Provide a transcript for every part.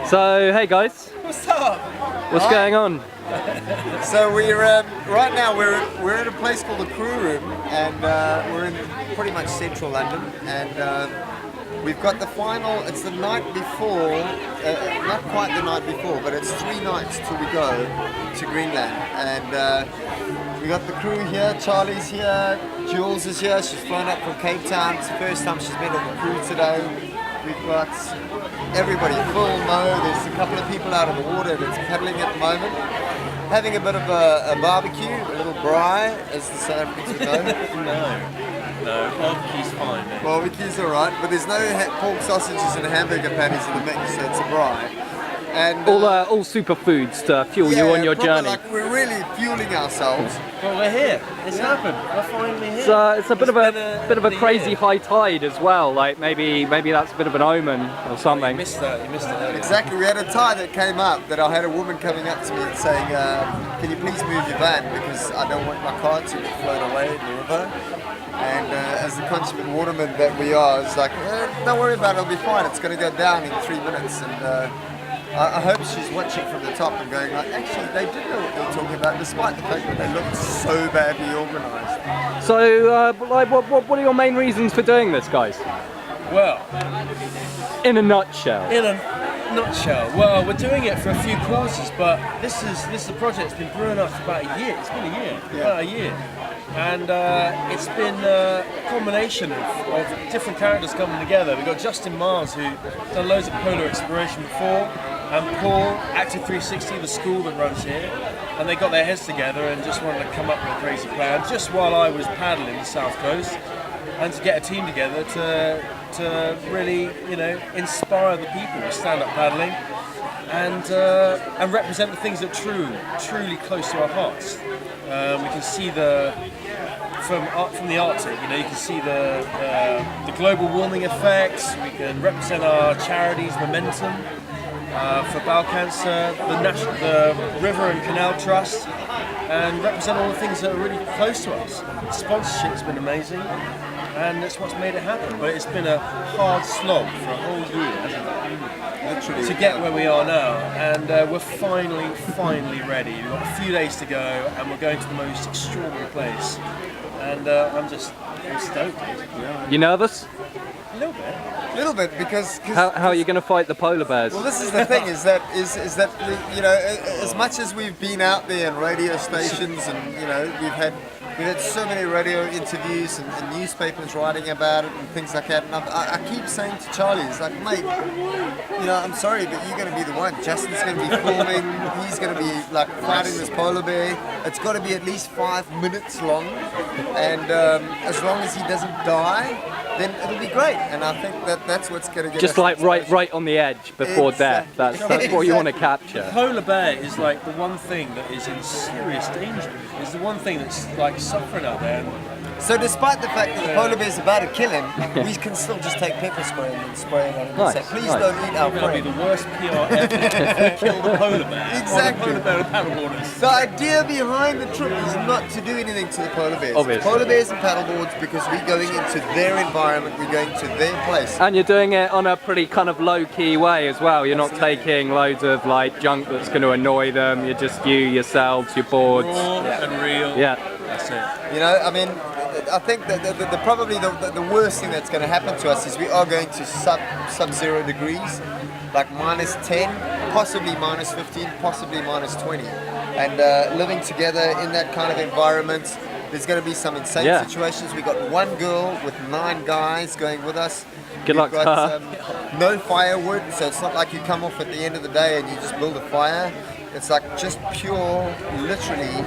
So, hey guys, What's up? what's going on? So we're right now we're at a place called the Crewroom, and we're in pretty much central London, and we've got the final. It's the night before, not quite the night before, but it's 3 nights till we go to Greenland, and we got the crew here. Charlie's here, Jules is here. She's flown up from Cape Town. It's the first time she's been on the crew today. We've got everybody full mode. There's a couple of people out of the water that's paddling at the moment. Having a bit of a barbecue, a little braai, as the South Africans would know. No, barbecue's fine, mate. Barbecue's alright, but there's no pork sausages and hamburger patties in the mix, so it's a braai. And All superfoods to fuel you on your journey. Like we're really fueling ourselves. Well, we're here. It's happened. We're finally here. It's a bit of a crazy high tide as well. Like maybe that's a bit of an omen or something. You missed that. You missed it earlier. Exactly. We had a tide that came up that I had a woman coming up to me and saying, "Can you please move your van because I don't want my car to float away in the river." And as the consummate waterman that we are, it's like, don't worry about it. It'll be fine. It's going to go down in 3 minutes. And I hope she's watching from the top and going like, actually, they did know what they were talking about, despite the fact that they looked so badly organised. So, what are your main reasons for doing this, guys? Well, In a nutshell. well, we're doing it for a few causes, but this is a project that's been brewing up for about a year. It's been a year, about a year. And it's been a combination of different characters coming together. We've got Justin Mars, who's done loads of polar exploration before, and Paul, Active 360, the school that runs here, and they got their heads together and just wanted to come up with a crazy plan just while I was paddling the south coast, and to get a team together to really, inspire the people to stand up paddling and represent the things that are truly close to our hearts. We can see from the Arctic, you can see the global warming effects. We can represent our charities, Momentum, for bowel cancer, the River and Canal Trust, and represent all the things that are really close to us. The sponsorship's been amazing, and that's what's made it happen. But it's been a hard slog for a whole year, hasn't it? Literally, to get where we are now, and we're finally ready. We've got a few days to go, and we're going to the most extraordinary place. And I'm stoked. Yeah. You nervous? A little bit. A little bit, because How are you going to fight the polar bears? well, this is the thing, is that as much as we've been out there in radio stations, and we've had so many radio interviews and newspapers writing about it and things like that, and I keep saying to Charlie, it's like, mate, I'm sorry, but you're going to be the one. Justin's going to be filming. He's going to be like fighting this polar bear. It's got to be at least 5 minutes long, and as long as he doesn't die, then it'll be great. And I think that's what's going to get Just us like right on the edge before death. That's what you want to capture. The polar bear is like the one thing that is in serious danger. It's the one thing that's like suffering out there. So despite the fact that the polar bear's about to kill him, we can still just take pepper spray and spray it on him and say, please don't eat our It's going to be friend. the worst PR ever if we kill the polar bear. Exactly. Or the polar bear in paddleboarders. The idea behind the trip is not to do anything to the polar bears. Obviously. Polar bears and paddleboards, because we're going into their environment, we're going to their place. And you're doing it on a pretty kind of low-key way as well. You're not taking loads of like junk that's going to annoy them. You're just yourselves, your boards. Raw and real. Yeah. That's it. I think that probably the worst thing that's going to happen to us is we are going to sub-zero degrees, like -10, possibly -15, possibly -20. And living together in that kind of environment, there's going to be some insane situations. We got one girl with 9 guys going with us. Good luck to her. No firewood, so it's not like you come off at the end of the day and you just build a fire. It's like just pure, literally,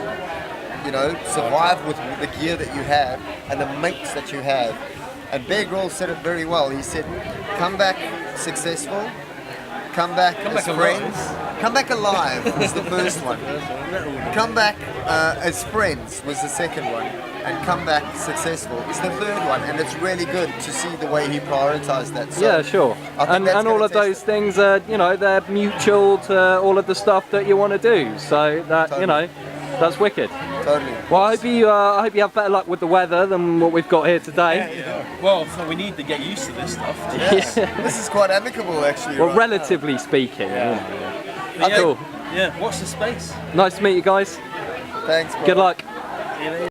survive with the gear that you have and the mates that you have. And Bear Grylls said it very well. He said, come back successful, come back as friends, come back alive was the first one. Come back as friends was the second one. And come back successful is the third one. And it's really good to see the way he prioritized that. So yeah, sure. And all of those things are, they're mutual to all of the stuff that you want to do. So that, That's wicked. Totally. Well, I hope you have better luck with the weather than what we've got here today. Well, so we need to get used to this stuff. Yes. This is quite amicable, actually. Well, right relatively speaking. Yeah. Cool. Yeah, watch the space. Nice to meet you guys. now. Thanks. Good bro. luck.